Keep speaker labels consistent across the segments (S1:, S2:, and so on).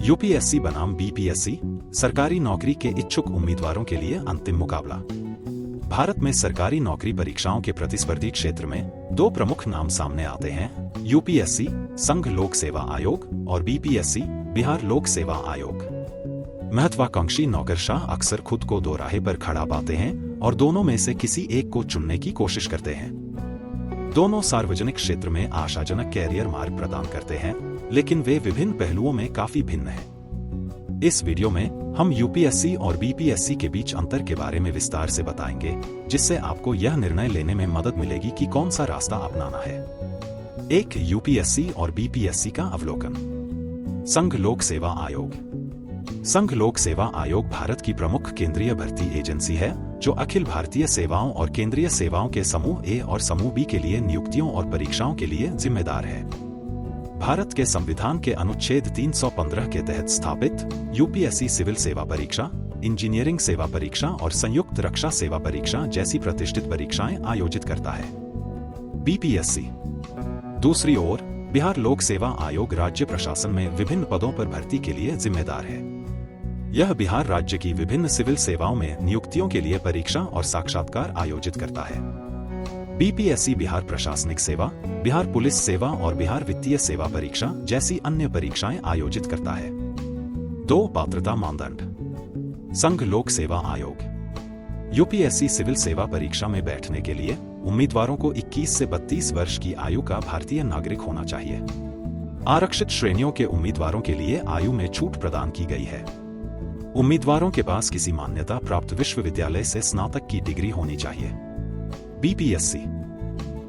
S1: UPSC बनाम BPSC सरकारी नौकरी के इच्छुक उम्मीदवारों के लिए अंतिम मुकाबला। भारत में सरकारी नौकरी परीक्षाओं के प्रतिस्पर्धी क्षेत्र में दो प्रमुख नाम सामने आते हैं, यूपीएससी संघ लोक सेवा आयोग और बीपीएससी बिहार लोक सेवा आयोग। महत्वाकांक्षी नौकरशाह अक्सर खुद को दो राह पर खड़ा पाते हैं और दोनों में से किसी एक को चुनने की कोशिश करते हैं। दोनों सार्वजनिक क्षेत्र में आशाजनक कैरियर मार्ग प्रदान करते हैं, लेकिन वे विभिन्न पहलुओं में काफी भिन्न हैं। इस वीडियो में हम यूपीएससी और बीपीएससी के बीच अंतर के बारे में विस्तार से बताएंगे, जिससे आपको यह निर्णय लेने में मदद मिलेगी कि कौन सा रास्ता अपनाना है। एक यूपीएससी और बीपीएससी का अवलोकन। संघ लोक सेवा आयोग। संघ लोक सेवा आयोग भारत की प्रमुख केंद्रीय भर्ती एजेंसी है, जो अखिल भारतीय सेवाओं और केंद्रीय सेवाओं के समूह ए और समूह बी के लिए नियुक्तियों और परीक्षाओं के लिए जिम्मेदार है। भारत के संविधान के अनुच्छेद 315 के तहत स्थापित यूपीएससी सिविल सेवा परीक्षा, इंजीनियरिंग सेवा परीक्षा और संयुक्त रक्षा सेवा परीक्षा जैसी प्रतिष्ठित परीक्षाएं आयोजित करता है। बीपीएससी दूसरी ओर बिहार लोक सेवा आयोग राज्य प्रशासन में विभिन्न पदों पर भर्ती के लिए जिम्मेदार है। यह बिहार राज्य की विभिन्न सिविल सेवाओं में नियुक्तियों के लिए परीक्षा और साक्षात्कार आयोजित करता है। बीपीएससी बिहार प्रशासनिक सेवा, बिहार पुलिस सेवा और बिहार वित्तीय सेवा परीक्षा जैसी अन्य परीक्षाएं आयोजित करता है। 2 पात्रता मानदंड। संघ लोक सेवा आयोग। यूपीएससी सिविल सेवा परीक्षा में बैठने के लिए उम्मीदवारों को 21 से 32 वर्ष की आयु का भारतीय नागरिक होना चाहिए। आरक्षित श्रेणियों के उम्मीदवारों के लिए आयु में छूट प्रदान की गई है। उम्मीदवारों के पास किसी मान्यता प्राप्त विश्वविद्यालय से स्नातक की डिग्री होनी चाहिए।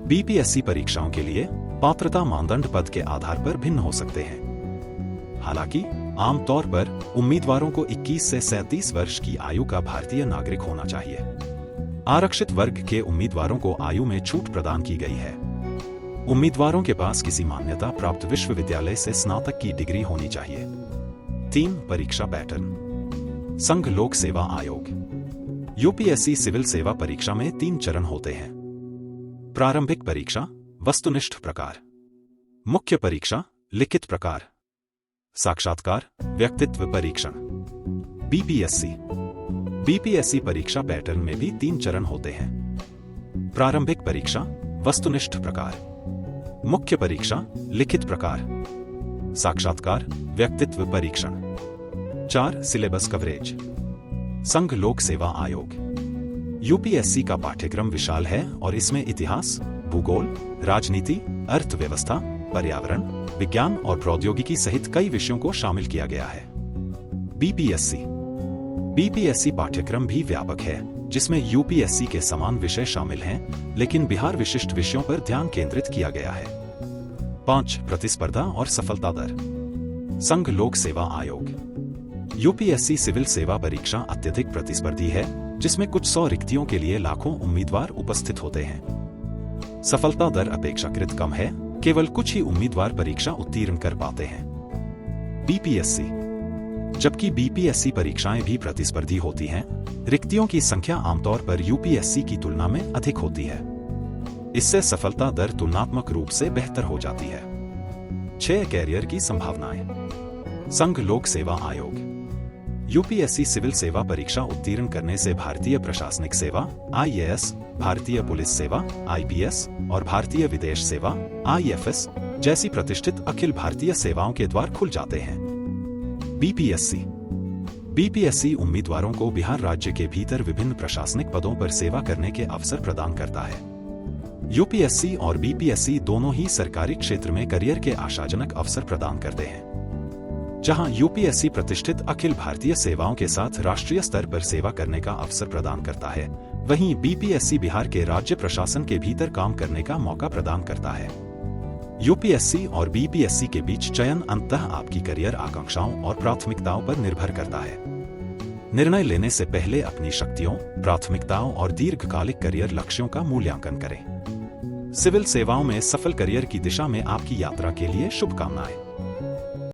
S1: बीपीएससी परीक्षाओं के लिए पात्रता मानदंड पद के आधार पर भिन्न हो सकते हैं। हालांकि आमतौर पर उम्मीदवारों को 21 से 37 वर्ष की आयु का भारतीय नागरिक होना चाहिए। आरक्षित वर्ग के उम्मीदवारों को आयु में छूट प्रदान की गई है। उम्मीदवारों के पास किसी मान्यता प्राप्त विश्वविद्यालय से स्नातक की डिग्री होनी चाहिए। 3 परीक्षा पैटर्न। संघ लोक सेवा आयोग। यूपीएससी सिविल सेवा परीक्षा में 3 चरण होते हैं। प्रारंभिक परीक्षा वस्तुनिष्ठ प्रकार, मुख्य परीक्षा लिखित प्रकार, साक्षात्कार व्यक्तित्व परीक्षण। बीपीएससी परीक्षा पैटर्न में भी 3 चरण होते हैं। प्रारंभिक परीक्षा वस्तुनिष्ठ प्रकार, मुख्य परीक्षा लिखित प्रकार, साक्षात्कार व्यक्तित्व परीक्षण। 4 सिलेबस कवरेज। संघ लोक सेवा आयोग। यूपीएससी का पाठ्यक्रम विशाल है और इसमें इतिहास, भूगोल, राजनीति, अर्थव्यवस्था, पर्यावरण, विज्ञान और प्रौद्योगिकी सहित कई विषयों को शामिल किया गया है। बीपीएससी पाठ्यक्रम भी व्यापक है, जिसमें यूपीएससी के समान विषय शामिल हैं, लेकिन बिहार विशिष्ट विषयों पर ध्यान केंद्रित किया गया है। 5 प्रतिस्पर्धा और सफलता दर। संघ लोक सेवा आयोग। यूपीएससी सिविल सेवा परीक्षा अत्यधिक प्रतिस्पर्धी है, जिसमें कुछ 100 रिक्तियों के लिए लाखों उम्मीदवार उपस्थित होते हैं। सफलता दर अपेक्षाकृत कम है, केवल कुछ ही उम्मीदवार परीक्षा उत्तीर्ण कर पाते हैं। जबकि बीपीएससी परीक्षाएं भी प्रतिस्पर्धी होती हैं, रिक्तियों की संख्या आमतौर पर यूपीएससी की तुलना में अधिक होती है। इससे सफलता दर तुलनात्मक रूप से बेहतर हो जाती है। 6 कैरियर की संभावनाएं। संघ लोक सेवा आयोग। यूपीएससी सिविल सेवा परीक्षा उत्तीर्ण करने से भारतीय प्रशासनिक सेवा (आईएएस), भारतीय पुलिस सेवा (आईपीएस) और भारतीय विदेश सेवा (आईएफएस) जैसी प्रतिष्ठित अखिल भारतीय सेवाओं के द्वार खुल जाते हैं। बीपीएससी उम्मीदवारों को बिहार राज्य के भीतर विभिन्न प्रशासनिक पदों पर सेवा करने के अवसर प्रदान करता है। यूपीएससी और बीपीएससी दोनों ही सरकारी क्षेत्र में करियर के आशाजनक अवसर प्रदान करते हैं। जहां यूपीएससी प्रतिष्ठित अखिल भारतीय सेवाओं के साथ राष्ट्रीय स्तर पर सेवा करने का अवसर प्रदान करता है, वहीं बीपीएससी बिहार के राज्य प्रशासन के भीतर काम करने का मौका प्रदान करता है। यूपीएससी और बीपीएससी के बीच चयन अंततः आपकी करियर आकांक्षाओं और प्राथमिकताओं पर निर्भर करता है। निर्णय लेने से पहले अपनी शक्तियों, प्राथमिकताओं और दीर्घकालिक करियर लक्ष्यों का मूल्यांकन करें। सिविल सेवाओं में सफल करियर की दिशा में आपकी यात्रा के लिए शुभकामनाएं।